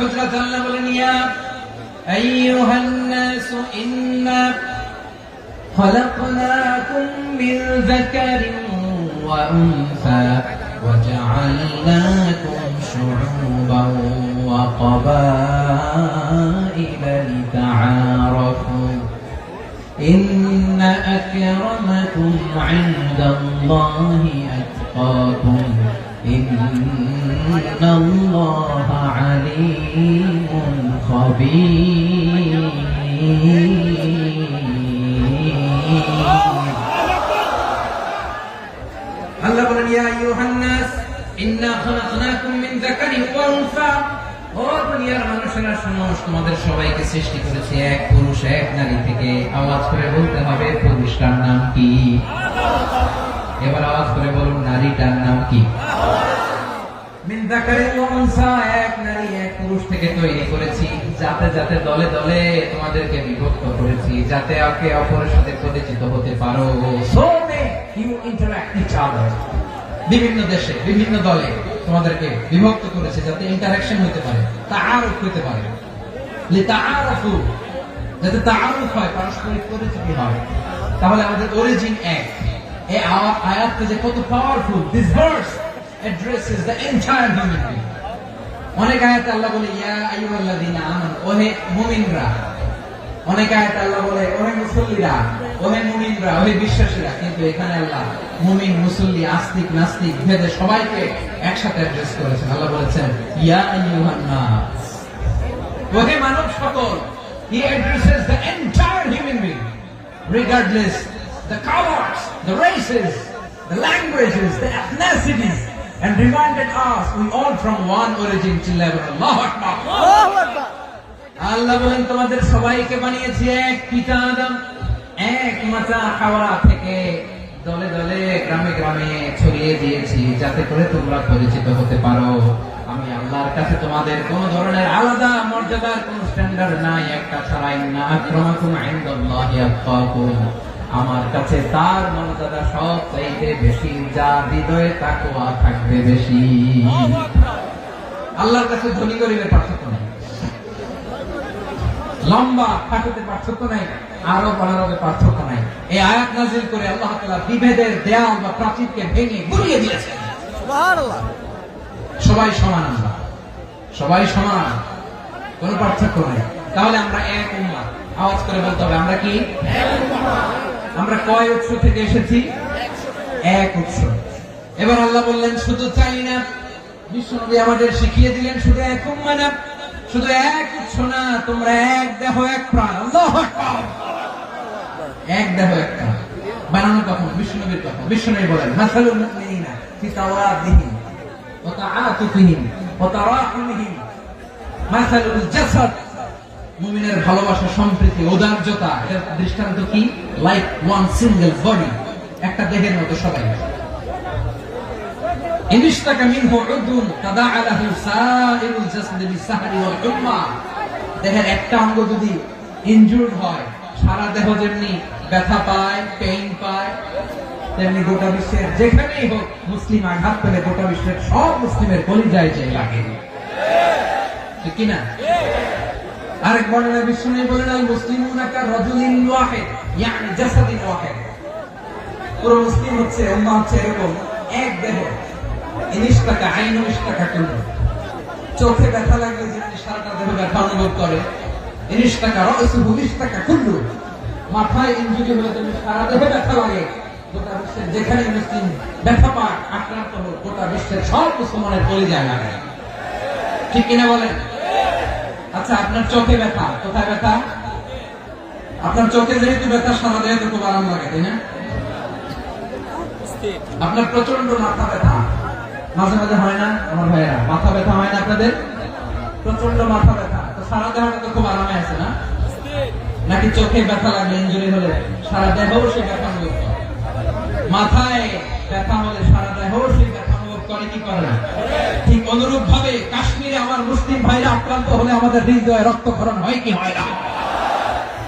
হুজরাত আল্লাহ বলেন ইয়া আইয়ুহান নাস ইন্না খলাকনাকুম মিন যাকারিন ওয়া উনসা ওয়া জাআলনাকুম শুউবান ওয়া ক্বাবাইলা লিতাআরাফু ইন্না আকরামাকুম ইনদাল্লাহি আতকাকুম ইন্নাল্লাহা আলীমুন খাবীর। আল্লাহ বলেন ইয়া আইয়ুহান নাস ইন্না খালাকনাকুম মিন যাকারিন ওয়া উনসা, ও দুনিয়ার মানুষেরা শোনো, তোমাদের সবাইকে সৃষ্টি করেছি এক পুরুষ এক নারী থেকে। আওয়াজ করে বলতে হবে পুরুষটার নাম কি? এবার আওয়াজ করে বলুন নারীটার নাম কি? মিন যাকারিন ওয়া উনসা, এক নারী এক পুরুষ থেকে তৈরি করেছি, যাতে যাতে দলে দলে তোমাদেরকে বিভক্ত করেছি, যাতে একে অপরের সাথে পরিচিত হতে পারো। So you interact each other. বিভিন্ন দেশে বিভিন্ন দলে তোমাদেরকে বিভক্ত করেছে যাতে ইন্টারঅ্যাকশন হতে পারে, তাআরুফ হতে পারে, লিতাআরাফু, যাতে তাআরুফ হয়, পারস্পরিক পরিচিতি হয়। তাহলে আমাদের অরিজিন এক। এই আয়াতটা যে কত powerful! This verse addresses the entire human being. অনেক আয়াতে আল্লাহ বলে ইয়া আইয়ুহাল্লাযীনা আমানু, ওহে মুমিনরা। অনেক আয়াতে আল্লাহ বলে ওহে মুসল্লিরা, ওহে মুমিনরা, ওহে বিশ্বাসীরা। কিন্তু এখানে আল্লাহ মুমিন, মুসল্লি, আস্তিক, নাস্তিক ভেদে সবাইকে একসাথে অ্যাড্রেস করেছেন। আল্লাহ বলেছেন ইয়া আইয়ুহান নাস, ওহে মানব সকল। He addresses the entire human being, regardless the colors, the races, the languages, the ethnicities, and reminded us we all from one origin till ever. Allahu Akbar. Allahu Akbar. আল্লাহ বলেন তোমাদের সবাইকে বানিয়েছি এক পিতা আদম, এক মাতা হাওয়া থেকে দলে দলে গ্রামে গ্রামে ছড়িয়ে দিয়েছি, যাতে করে তোমরা পরিচিত হতে পারো। আমি আল্লাহর কাছে তোমাদের কোন ধরনের আলাদা মর্যাদার কোন স্ট্যান্ডার্ড নাই, একটা ছাড়া। ইন্না আকরামাকুম ইনদাল্লাহি আতকাকুম, আমার কাছে তার মর্যাদা সব চাইতে বেশি, যার হৃদয়ে তাকওয়া থাকবে বেশি। আল্লাহর কাছে ধনী গরিবের পার্থক্য নাই, লম্বা খাটোতে পার্থক্য নাই, আরব অনারবের পার্থক্য নাই। এই আয়াত নাযিল করে আল্লাহ তাআলা বিভেদের দেয়াল বা প্রাচীরকে ভেঙে গুড়িয়ে দিয়েছেন। সুবহানাল্লাহ। সবাই সমান, আমরা সবাই সমান, কোনো পার্থক্য নাই। তাহলে আমরা এক উম্মাহ। আওয়াজ করে বলতে হবে আমরা কি? এক উম্মাহ। আমরা কয় উৎস থেকে এসেছি? এক উৎস। এবার আল্লাহ বললেন শুধু তাই না, বিশ্বনবী আমাদের শিখিয়ে দিলেন শুধু এক উম্মাহ না, শুধু এক উৎস না, তোমরা এক দেহ এক প্রাণ। আল্লাহু আকবার। এক দেহ এক প্রাণ বানানো কখন? বিশ্বনবীর কথা। বিশ্বনবী বলেন মাসালুল মুমিনিনা ফি তাওয়াদিহিম ওয়া তাআতুফিহিম ওয়া তারাহুমিহিম মাসালুল জাসাদ, মুমিনের ভালোবাসা, সম্প্রীতি, ঔদার্যতা, এর দৃষ্টান্ত কি? লাইক ওয়ান সিঙ্গেল বডি, একটা দেহের মতো সবাই। ইনশতাকা মিনহু উদুন তাদাআ লাহু সাইরুল জাসাদি বিসাহরি ওয়াল হুম্মা, দেহের একটা অঙ্গ যদি ইনজুরড হয়, সারা দেহ যেমনি ব্যথা পায়, পেইন পায়, তেমনি গোটা বিশ্বের যেখানেই হোক মুসলিম আঘাত পেলে গোটা বিশ্বের সব মুসলিমের কলিজায় যে লাগে, ঠিক কি না? আরেক বর্ণনা বিশ্বনবী বলেন আল মুসলিমুনা কা রাজুলিন ওয়াহিদ, ইয়ানি জাসাদিন ওয়াহিদ। পুরো মুসলিম হচ্ছে, উম্মাহ হচ্ছে এরকম এক দেহ। ইনশতাকা আইনু ইশতাকা কুল্লু, চোখে ব্যথা লাগলে যেমনি সারাটা দেহ ব্যথা অনুভব করে, ইনশতাকা রাসুহু ইশতাকা কুল্লু, মাথায় ইনজুরি হলে যেমনি সারা দেহে ব্যথা লাগে, গোটা বিশ্বের যেখানে মুসলিম ব্যথা পায়, আক্রান্ত হোক, গোটা বিশ্বের সব মুসলমানের কলিজায় লাগে, ঠিক কিনা বলেন? আচ্ছা, আপনার চোখে ব্যথা, কোথায় ব্যথা? আপনার চোখে যেহেতু ব্যথা, সারা দেহে তো খুব আরাম লাগে, তাই না? আপনার প্রচন্ড মাথা ব্যথা মাঝে মাঝে হয় না আমার ভাইয়েরা? মাথা ব্যথা হয় না আপনাদের? প্রচন্ড মাথা ব্যথা, তো সারা দেহ তো খুব আরামে আছে না? নাকি চোখে ব্যথা লাগলে, ইনজুরি হলে সারা দেহ সে ব্যথা অনুভব করে? মাথায় ব্যথা হলে সারা দেহ সে ব্যথা অনুভব করে কি করে না? ঠিক অনুরূপ ভাবে কাশ্মীরে আমার মুসলিম ভাইরা আক্রান্ত হলে আমাদের হৃদয়ে রক্তক্ষরণ হয় কি হয় না?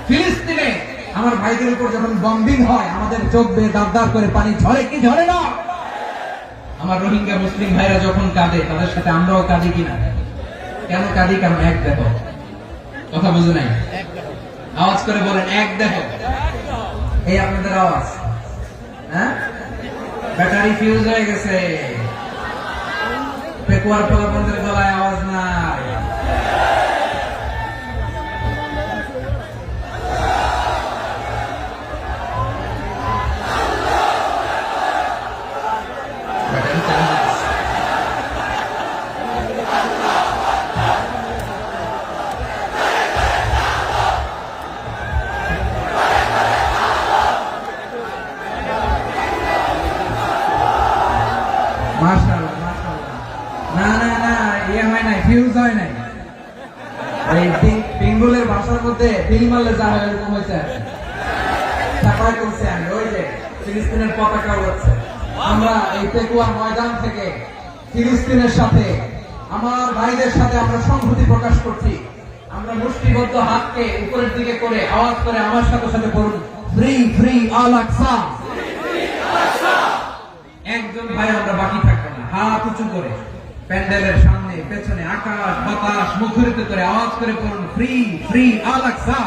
ফিলিস্তিনে আমার ভাইদের উপর যখন বম্বিং হয়, আমাদের চোখ বেয়ে দাঁত দাঁত করে পানি ঝরে কি ঝরে না? আমার রোহিঙ্গা মুসলিম ভাইরা যখন কাঁদে, তাদের সাথে আমরাও কাঁদি কিনা? কেন কাঁদি? কারণ এক দেখো। কথা বুঝো নাই? আওয়াজ করে বলেন এক দেখো। এই আপনাদের আওয়াজ, হ্যাঁ? ব্যাটারি ফিউজ হয়ে গেছে, পেকুয়ার পোলাপনদের গলায় আওয়াজ নাই। মাশাআল্লাহ, মাশাআল্লাহ। না না না, ইয়ে হয় নাই, ফিউজ হয় নাই। এই পিঙ্গুলের ভাষার মধ্যে ঢিল মারলে যা হয় এরকম হয়েছে। তারপরে করছি আমি, ওই যে ফিলিস্তিনের পতাকা উড়াচ্ছে। আমরা এই পেকুয়া ময়দান থেকে ফিলিস্তিনের সাথে, আমার ভাইদের সাথে আমরা সংহতি প্রকাশ করছি। আমরা মুষ্টিবদ্ধ হাতকে উপরের দিকে করে আওয়াজ করে আমার সাথে সাথে বলুন, ফ্রি ফ্রি আল আকসা। একজন ভাই আমরা বাকি থাকবো না। হাত উঁচু করে প্যান্ডেলের সামনে পেছনে আকাশ বাতাস মুখরিত করে আওয়াজ করে বলুন, ফ্রি ফ্রি আল আকসা।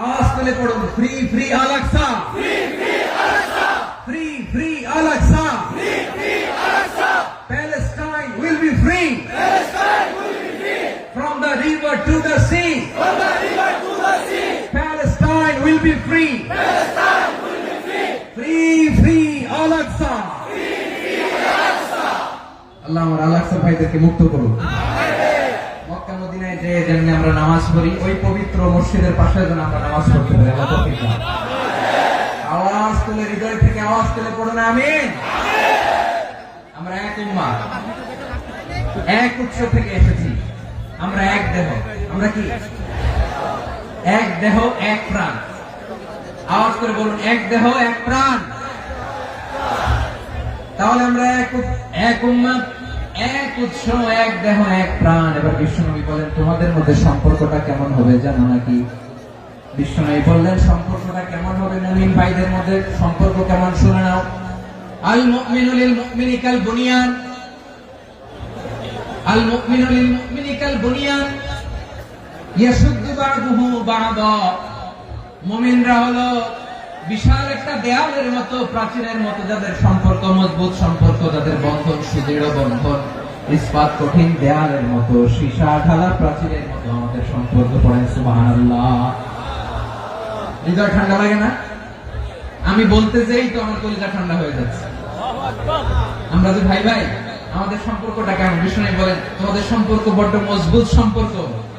আওয়াজ করে পড়ুন, free free Al Aqsa, free free Al Aqsa. Palestine will be free from the river to the sea. Palestine will be free. Free free Al Aqsa. আল্লাহ আমার আল আকসা ভাইদেরকে মুক্ত করুন। মক্কা মদিনায় যে যেমনি আমরা নামাজ পড়ি, ওই পবিত্র মসজিদের পাশে যেন আমরা নামাজ পড়তে পারি। আল্লাহ তৌফিক দান। আওয়াজ তুলে, হৃদয় থেকে আওয়াজ তুলে পড়ুন আমিন। আমরা এক উম্মাহ, এক উৎস থেকে এসেছি। আমরা এক দেহ। আমরা কি? এক দেহ এক প্রাণ। আওয়াজ করে বলুন, এক দেহ এক প্রাণ। তাহলে আমরা এক উম্মাহ, এক উৎস, এক দেহ এক প্রাণ। এবার বিশ্বনবী বলেন, তোমাদের মধ্যে সম্পর্কটা কেমন হবে জানো নাকি? বিশ্বনবী বললেন, সম্পর্কটা কেমন হবে? মুমিন ভাইদের মধ্যে সম্পর্ক কেমন শুনে নাও। আল মুমিনু লিল মুমিনি কাল বুনিয়ান, আল মুমিনু লিল মুমিনি কাল বুনিয়ান ইয়াশুদ্দু বা'দুহু বা'দা। মুমিনরা হলো বিশাল একটা দেয়ালের মতো, প্রাচীরের মতো, যাদের সম্পর্ক মজবুত, সম্পর্ক যাদের বন্ধন সুদৃঢ় বন্ধন, ইস্পাত কঠিন দেয়ালের মতো, সীসা ঢালা প্রাচীরের মতো আমাদের সম্পর্ক। পড়েন সুবহানাল্লাহ। হৃদয় ঠান্ডা লাগে না? আমি বলতে যেই তো আমার কলিজা ঠান্ডা হয়ে যাচ্ছে। আমরা যে ভাই ভাই, আমাদের সম্পর্কটা কেমন? বিষ্ণু বলেন, তোমাদের সম্পর্ক বড্ড মজবুত সম্পর্ক,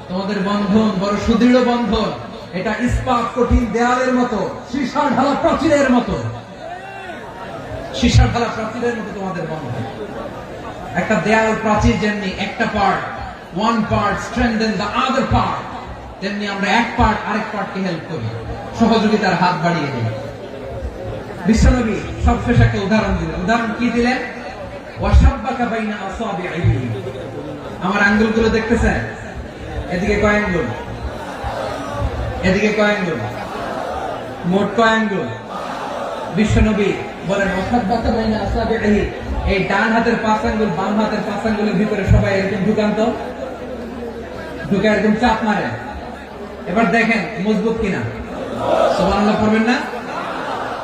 তোমাদের বন্ধন বড় সুদৃঢ় বন্ধন। এটা ইস্পাত কঠিন দেয়ালের মতো, সীসা ঢালা প্রাচীরের মতো, সীসা ঢালা প্রাচীরের মতো তোমাদের বন্ধন। একটা দেয়াল প্রাচীর যেমনি একটা part, one part strengthen the other part, তেমনি আমরা এক পার্ট আরেক পার্টকে হেল্প করি, সহযোগিতার হাত বাড়িয়ে দিই। বিশ্বনবী সবশেষ একটা উদাহরণ দিলেন। উদাহরণ কি দিলেন? ওয়াশাব্বাকা বাইনা আসাবিহি। আমার আঙ্গুলগুলো দেখতেছেন? এদিকে কয় আঙ্গুল, এদিকে কয় আঙ্গুল, মোট কয় আঙ্গুল? বিশ্বনবী বলেন, ওয়াশাব্বাকা বাইনা আসাবিহি। এই ডান হাতের 5 আঙ্গুল বাম হাতের 5 আঙ্গুলের ভিতরে সবাই এরকম ঢুকান তো, ঢুকে এরকম চাপ মারে। এবার দেখেন মজবুত কিনা। সুবহানাল্লাহ পড়বেন না?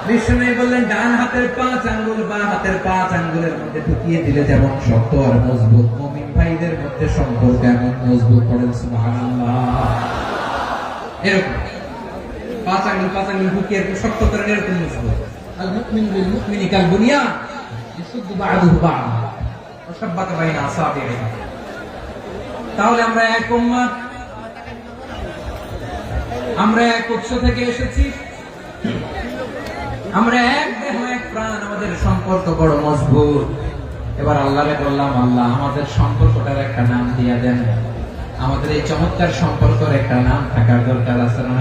বিশ্বনবী বললেন, ডান হাতের 5 আঙ্গুল বাম হাতের 5 আঙ্গুলের মধ্যে ঢুকিয়ে দিলে যেমন শক্ত আর মজবুত, মুমিন ভাইদের মধ্যে সম্পর্ক এমন মজবুত। পড়েন সুবহানাল্লাহ। এরকম 5 আঙ্গুল ঢুকিয়ে শক্ত করে এরকম মজবুত। আল মুমিনু লিল মুমিনি কাল বুনিয়ান ইয়াশুদ্দু বা'দুহু বা'দা ওয়াশাব্বাকা বাইনা আসাবিহি। তাহলে আমরা এক উম্মাহ, আমরা এক উৎস থেকে এসেছি, আমরা এক দেহ এক প্রাণ, আমাদের সম্পর্ক বড় মজবুত। এবার আল্লাহরে বললাম, আল্লাহ আমাদের সম্পর্কটার একটা নাম দিয়া দেন। আমাদের এই চমৎকার সম্পর্কের একটা নাম থাকার দরকার আছে না?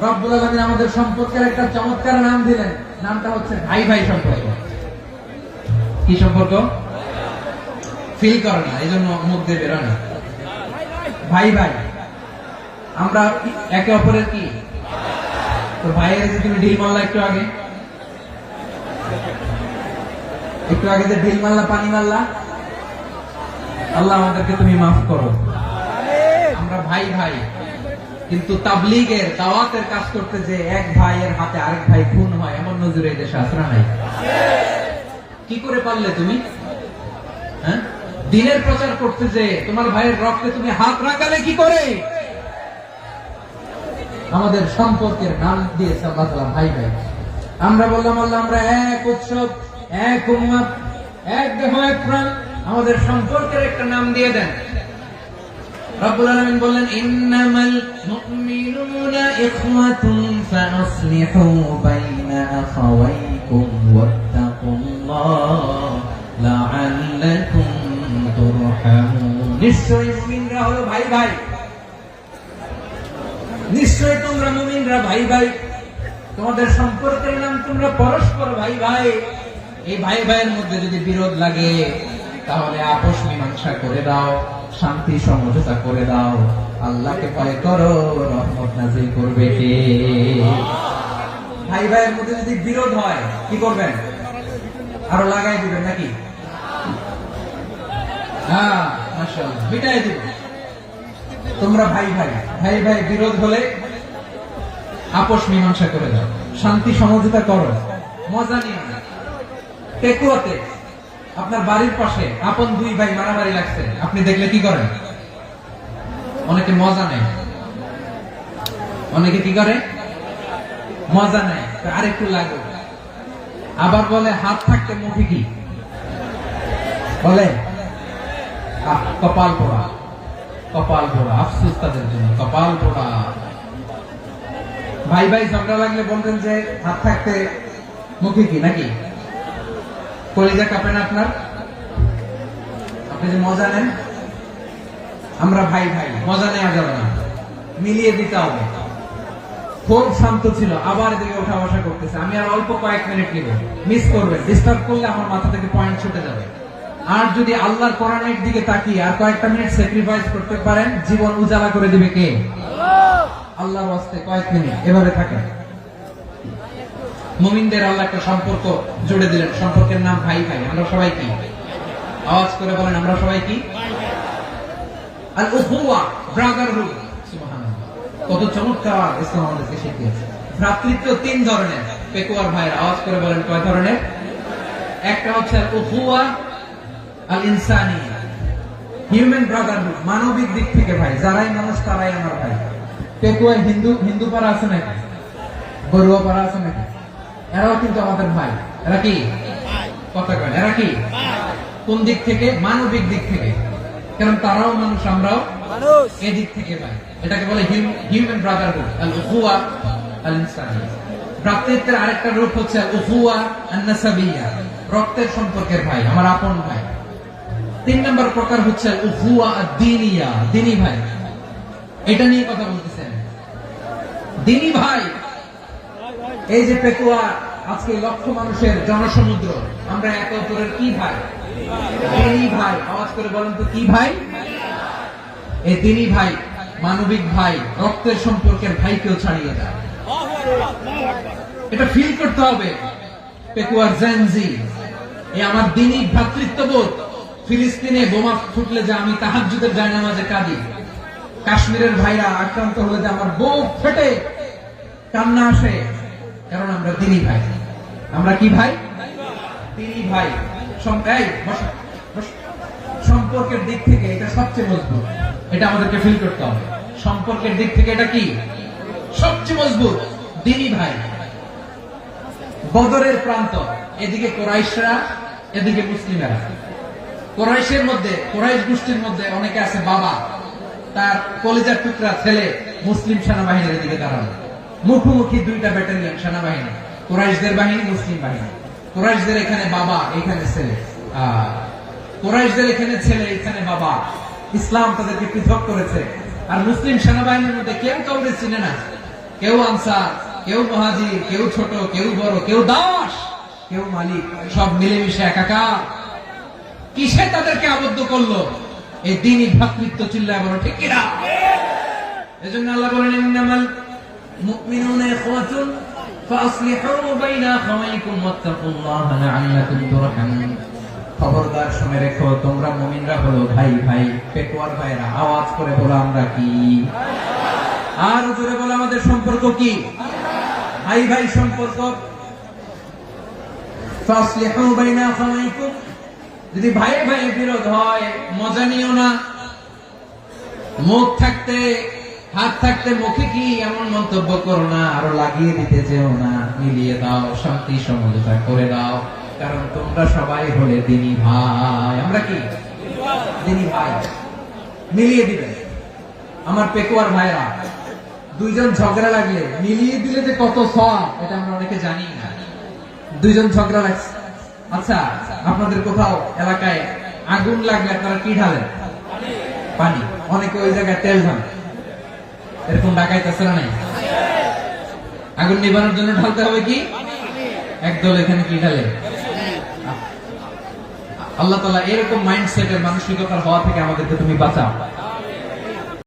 রব্বুল আলামিন আমাদের সম্পর্কের একটা চমৎকার নাম দিলেন। নামটা হচ্ছে ভাই ভাই সম্পর্ক। কি সম্পর্ক? ফিল করে না, এই জন্য মুখ দিয়ে বেরোয় না। ভাই ভাই, আমরা একে অপরের কি? তো ভাইয়ের যে তুমি ঢিল মারলা একটু আগে, একটু আগে যে ঢিল মারলা, পানি মারলা, আল্লাহ আমাদেরকে তুমি মাফ করো। আমরা ভাই ভাই, কিন্তু তাবলীগের দাওয়াতের কাজ করতে যে এক ভাইয়ের হাতে আরেক ভাই খুন হয়, এমন নজির এই দেশে আছে না নাই? কি করে পারলে তুমি? হ্যাঁ, দিনের প্রচার করতে যে তোমার ভাইয়ের রক্তে তুমি হাত রাখালে কি করে? আমাদের সম্পর্কের নাম দিয়েছে আল্লাহ তাআলা ভাই ভাই। আমরা বললাম আল্লাহ আমরা এক উৎসব, এক উম্মত, এক দেহ, এক প্রাণ, আমাদের সম্পর্কের একটা নাম দিয়ে দেন। রব্বুল আলামিন বললেন ইন্নামাল মুমিনুনা ইখওয়াতুন ফাসলিহু বাইনা আখাওয়াইকুম ওয়াত্তাকুল্লাহ লাআল্লাকুম তুরহামুন। নিশ্চয়ই মুমিনরা হলো ভাই ভাই, নিশ্চয়ই তোমরা মুমিনরা ভাই ভাই, তোমাদের সম্পর্কের নাম তোমরা পরস্পর ভাই ভাই। এই ভাই ভাইয়ের মধ্যে যদি বিরোধ লাগে তাহলে আপোষ মীমাংসা করে দাও, শান্তি সমঝোতা করে দাও। আল্লাহকে ভয় করো, রহমত নাযিল করবে কে? ভাই ভাইয়ের মধ্যে যদি বিরোধ হয় কি করবেন? আরো লাগাই দিবেন নাকি? হ্যাঁ, মাশাআল্লাহ, মিটাই দিবেন। তোমরা ভাই ভাই, ভাই ভাই বিরোধ হলে আপোষ মীমাংসা করে দাও, শান্তি সমঝোতা করো, মজা নিয়ে না। পেকুয়াতে আপনার বাড়ির পাশে আপন দুই ভাই মারামারি লাগছে, আপনি দেখলে কি করেন? অনেকে মজা নেয়, অনেকে কি করে? মজা নেয়, আরেকটু লাগে। আবার বলে হাত থাকতে মুখে কি বলে? কপাল পোড়া, কপাল পোড়া, আফসোস তাদের জন্য, কপাল পোড়া। ভাই ভাই ঝগড়া লাগলে বলবেন যে হাত থাকতে মুখে কি, নাকি? কলিজা কাঁপে না আপনার? আপনি যে মজা নেন। আমরা ভাই ভাই, মজা নেওয়া যাবে না, মিলিয়ে দিতে হবে। খুব শান্ত ছিল, আবার এদিকে ওঠা বসা করতেছে। আমি আর অল্প কয়েক মিনিট নিব, মিস করবেন। ডিস্টার্ব করলে আমার মাথা থেকে পয়েন্ট ছুটে যাবে। আর যদি আল্লাহর কোরআনের দিকে তাকিয়ে আর কয়েকটা মিনিট স্যাক্রিফাইস করতে পারেন, জীবন উজালা করে দিবে কে? আল্লাহর ওয়াস্তে কয়েক মিনিট এভাবে থাকেন। মুমিনদের আল্লাহ একটা সম্পর্ক জুড়ে দিলেন, সম্পর্কের নাম ভাই ভাই। আমরা সবাই কি? আওয়াজ করে বলেন, আমরা সবাই কি? আল উখুয়া, ব্রাদারহুড। সুবহানাল্লাহ, কত চমৎকার ইসলাম আমাদেরকে শিখিয়েছে। ভ্রাতৃত্ব তিন ধরনের। পেকুয়ার ভাইয়ের আওয়াজ করে বলেন, কয় ধরনের? একটা হচ্ছে আল উখুয়া আল ইনসানিয়া, হিউম্যান ব্রাদারহুড, মানবিক দিক থেকে ভাই। যারাই মানুষ তারাই আমার ভাই। পেকুয়ায় হিন্দু পাড়া আছে নাকি? বড়ুয়া পাড়া আছে নাকি? এরাও কিন্তু আমাদের ভাই। এরা কি? কথা কয়, এরা কি? কোন দিক থেকে? মানবিক দিক থেকে। কারণ তারাও মানুষ, আমরাও মানুষ, এদিক থেকে ভাই। এটাকে বলে হিউম্যান ব্রাদারহুড, আল উখুয়া আল ইনসানিয়া। ভ্রাতৃত্বের আরেকটা রূপ হচ্ছে আল উখুয়া আন নাসাবিয়া, রক্তের সম্পর্কের ভাই, আমার আপন ভাই। তিন নম্বর প্রকার হচ্ছে আল উখুয়া আদ-দীনিয়া, দ্বীনি ভাই। এটা নিয়ে কথা বলতেছেন, দ্বীনি ভাই। এই যে পেকুয়া, আজকে লক্ষ মানুষের জনসমুদ্র, আমরা একে অপরের কি ভাই? দ্বীনি ভাই। আওয়াজ করে বলেন তো, কি ভাই? এই দ্বীনি ভাই, মানবিক ভাই, রক্তের সম্পর্কের ভাইকেও ছাড়িয়ে যায়। এটা ফিল করতে হবে। পেকুয়ার জেনজি, এই আমার দ্বীনি ভ্রাতৃত্ববোধ। ফিলিস্তিনে বোমা ফুটলে যে আমি তাহাজ্জুদের জায়নামাজে কাঁদি, কাশ্মীরের ভাইরা আক্রান্ত হলে যে আমার বুক ফেটে কান্না আসে, কারণ আমরা দ্বীনি ভাই। আমরা কি ভাই? দ্বীনি ভাই। সম্পর্কের দিক থেকে এটা সবচেয়ে মজবুত। এটা আমাদেরকে ফিল করতে হবে। সম্পর্কের দিক থেকে এটা কি? সবচেয়ে মজবুত, দ্বীনি ভাই। বদরের প্রান্ত, এদিকে কুরাইশরা, এদিকে মুসলিমেরা। কুরাইশের মধ্যে, কুরাইশ গোষ্ঠীর মধ্যে অনেকে আছে বাবা, তার কলিজার টুকরা ছেলে মুসলিম সেনাবাহিনীর দিকে দাঁড়ানো। মুখোমুখি দুইটা ব্যাটালিয়ন সেনাবাহিনী, কুরাইশদের বাহিনী, মুসলিম বাহিনী। কুরাইশদের এখানে বাবা, এখানে ছেলে। কুরাইশদের এখানে ছেলে, এখানে বাবা। ইসলাম তাদেরকে পৃথক করেছে। আর মুসলিম সেনাবাহিনীর মধ্যে কেউ কাউকে চিনে না। কেউ আনসার, কেউ মুহাজির, কেউ ছোট, কেউ বড়, কেউ দাস, কেউ মালিক, সব মিলেমিশে একাকার। কিসে তাদেরকে আবদ্ধ করলো? এই দ্বীনি ভ্রাতৃত্ব। চিল্লায় বলো ঠিক কিনা? এজন্য আল্লাহ বলেন, ইন্নামাল মুমিনুনা ইখওয়াতুন ফাসলিহু বাইনা আখাওয়াইকুম ওয়াত্তাকুল্লাহা লাআল্লাকুম তুরহামুন। খবরদার শুনে রেখো, তোমরা মুমিনরা হলো ভাই ভাই, পেটুয়ার ভাইরা আওয়াজ করে বলো আমরা কি, আর জোরে বলো আমাদের সম্পর্ক কি, ভাই ভাই সম্পর্ক। ফাসলিহু বাইনা আখাওয়াইকুম, যদি ভাই ভাই বিরোধ হয় মজা নিও না, মুখ থাকতে হাত থাকতে মুখে কি এমন মন্তব্য করো না, আরো লাগিয়ে দিতে যেও না, মিলিয়ে দাও, শান্তি সমঝোতা করে দাও, কারণ তোমরা সবাই হলে দিনী ভাই। আমরা কি দিনী ভাই, মিলিয়ে দিবে। আমার পেকুয়ার ভাইরা, দুইজন ঝগড়া লাগলে মিলিয়ে দিলে যে কত সওয়াব, এটা আমরা অনেকে জানি না। দুইজন ঝগড়া লাগছে, আচ্ছা আপনাদের কোথাও এলাকায় আগুন লাগলে আপনারা কি ঢালেন? পানি। অনেকে ওই জায়গায় তেল ঢালে, এরকম ডাকাইতেছে না নাই? আগুন নিবানোর জন্য ঢালতে হবে কি? একদল এখানে কি ঢালে? আল্লাহ তাআলা এরকম মাইন্ডসেটের মানসিকতার হওয়া থেকে আমাদেরকে তুমি বাঁচাও।